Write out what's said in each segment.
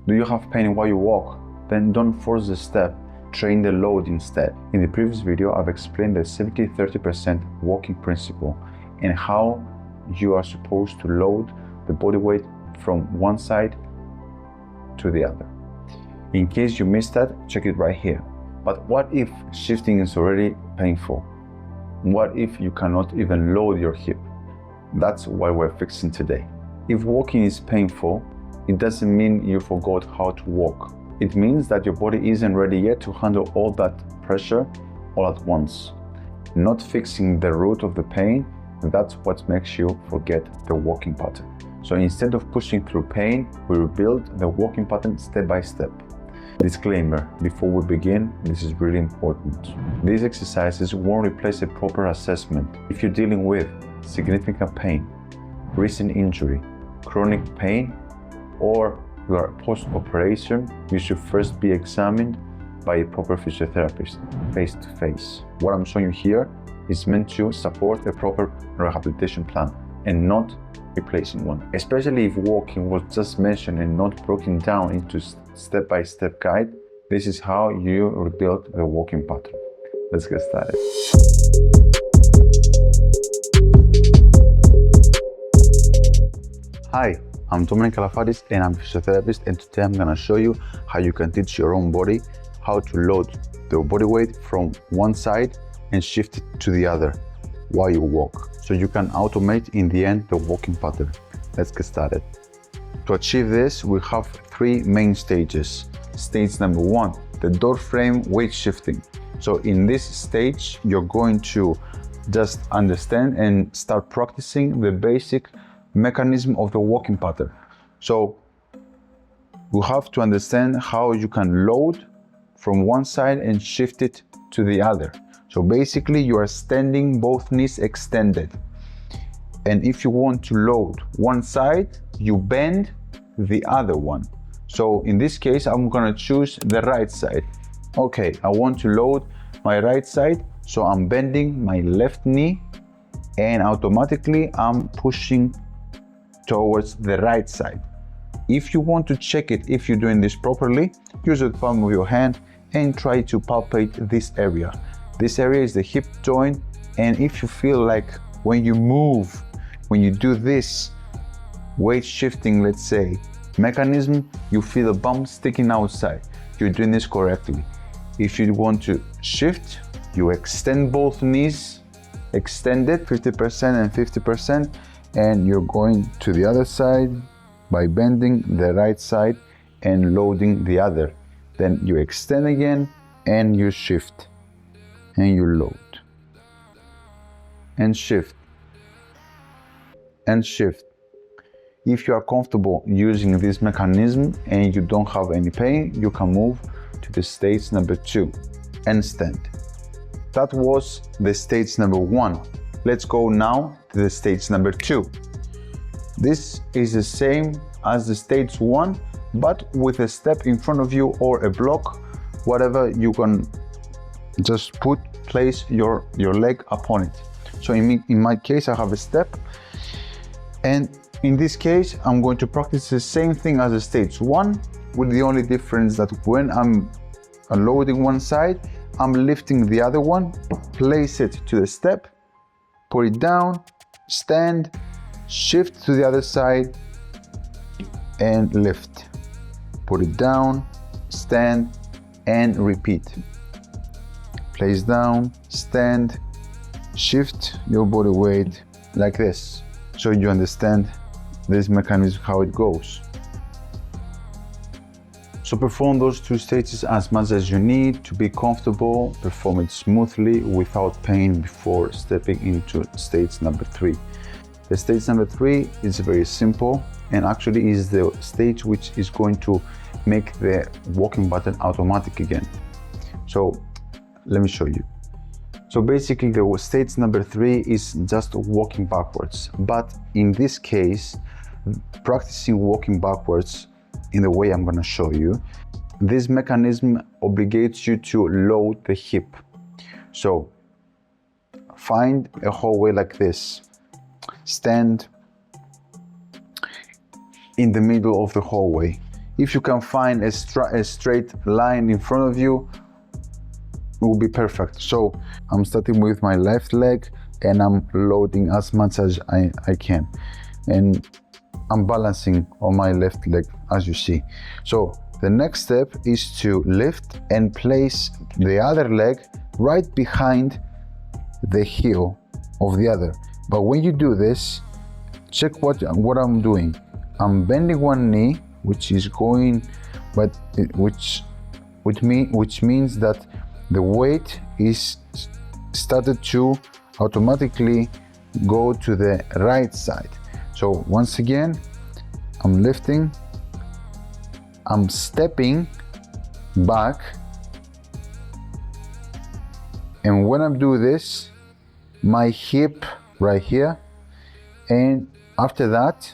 Do you have pain while you walk? Then don't force the step, train the load instead. In the previous video, I've explained the 70-30% walking principle and how you are supposed to load the body weight from one side to the other. In case you missed that, check it right here. But what if shifting is already painful? What if you cannot even load your hip? That's what we're fixing today. If walking is painful, it doesn't mean you forgot how to walk. It means that your body isn't ready yet to handle all that pressure all at once. Not fixing the root of the pain, that's what makes you forget the walking pattern. So instead of pushing through pain, we rebuild the walking pattern step by step. Disclaimer, before we begin, this is really important. These exercises won't replace a proper assessment. If you're dealing with significant pain, recent injury, chronic pain, or you are post-operation, you should first be examined by a proper physiotherapist, face-to-face. What I'm showing you here is meant to support a proper rehabilitation plan and not replacing one. Especially if walking was just mentioned and not broken down into step-by-step guide, this is how you rebuild the walking pattern. Let's get started. Hi, I'm Dominic Calafadis and I'm a physiotherapist, and today I'm going to show you how you can teach your own body how to load the body weight from one side and shift it to the other while you walk, so you can automate in the end the walking pattern. Let's get started. To achieve this, we have three main stages. Stage number one, the door frame weight shifting. So in this stage, you're going to just understand and start practicing the basic mechanism of the walking pattern. So you have to understand how you can load from one side and shift it to the other. So basically you are standing both knees extended. And if you want to load one side, you bend the other one. So in this case, I'm gonna choose the right side. Okay, I want to load my right side, so I'm bending my left knee and automatically I'm pushing towards the right side. If you want to check it, if you're doing this properly, use the palm of your hand and try to palpate this area. This area is the hip joint, and if you feel like when you move, when you do this weight shifting, let's say, mechanism, you feel a bump sticking outside, you're doing this correctly. If you want to shift, you extend both knees, extend it 50% and 50%, and you're going to the other side by bending the right side and loading the other. Then you extend again and you shift and you load and shift and shift. If you are comfortable using this mechanism and you don't have any pain, you can move to the stage number two and stand. That was the stage number one. Let's go now to the stage number two. This is the same as the stage one, but with a step in front of you or a block, whatever you can just place your leg upon it. So in my case, I have a step, and in this case, I'm going to practice the same thing as the stage one, with the only difference that when I'm loading one side, I'm lifting the other one, place it to the step, put it down, stand, shift to the other side and lift. Put it down, stand and repeat. Place down, stand, shift your body weight like this. So you understand this mechanism, how it goes. So perform those two stages as much as you need to be comfortable, perform it smoothly without pain before stepping into stage number three. The stage number three is very simple and actually is the stage which is going to make the walking pattern automatic again. So let me show you. So basically the stage number three is just walking backwards, but in this case, practicing walking backwards in the way I'm going to show you, this mechanism obligates you to load the hip. So find a hallway like this, stand in the middle of the hallway. If you can find a straight line in front of you, it will be perfect. So I'm starting with my left leg and I'm loading as much as I can. And I'm balancing on my left leg, as you see. So the next step is to lift and place the other leg right behind the heel of the other. But when you do this, check what I'm doing. I'm bending one knee, which is going, which means that the weight is started to automatically go to the right side. So once again, I'm lifting, I'm stepping back, and when I do this, my hip right here, and after that,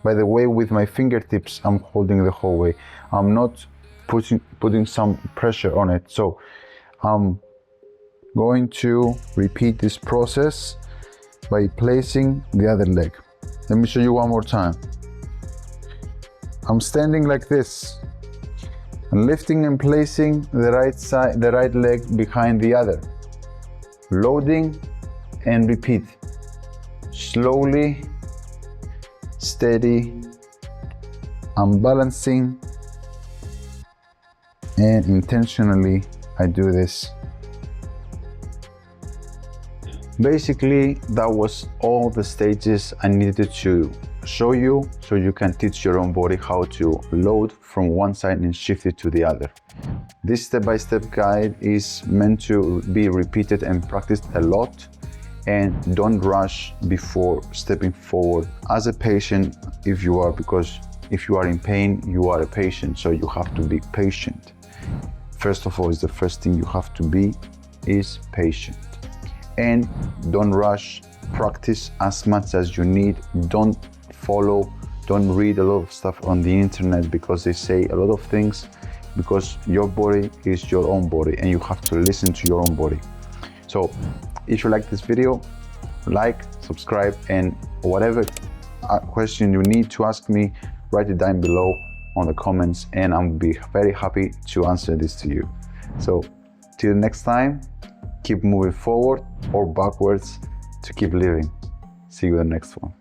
by the way, with my fingertips, I'm holding the whole way. I'm not putting some pressure on it. So I'm going to repeat this process by placing the other leg. Let me show you one more time. I'm standing like this, and lifting and placing the right leg behind the other. Loading and repeat. Slowly, steady, I'm balancing, and intentionally I do this. Basically, that was all the stages I needed to show you so you can teach your own body how to load from one side and shift it to the other. This step-by-step guide is meant to be repeated and practiced a lot, and don't rush before stepping forward. As a patient, because if you are in pain, you are a patient, so you have to be patient. First of all, the first thing you have to be is patient. And don't rush, practice as much as you need. Don't read a lot of stuff on the internet because they say a lot of things, because your body is your own body and you have to listen to your own body. So if you like this video, like, subscribe, and whatever question you need to ask me, write it down below on the comments and I'll be very happy to answer this to you. So till next time, keep moving forward or backwards to keep living. See you in the next one.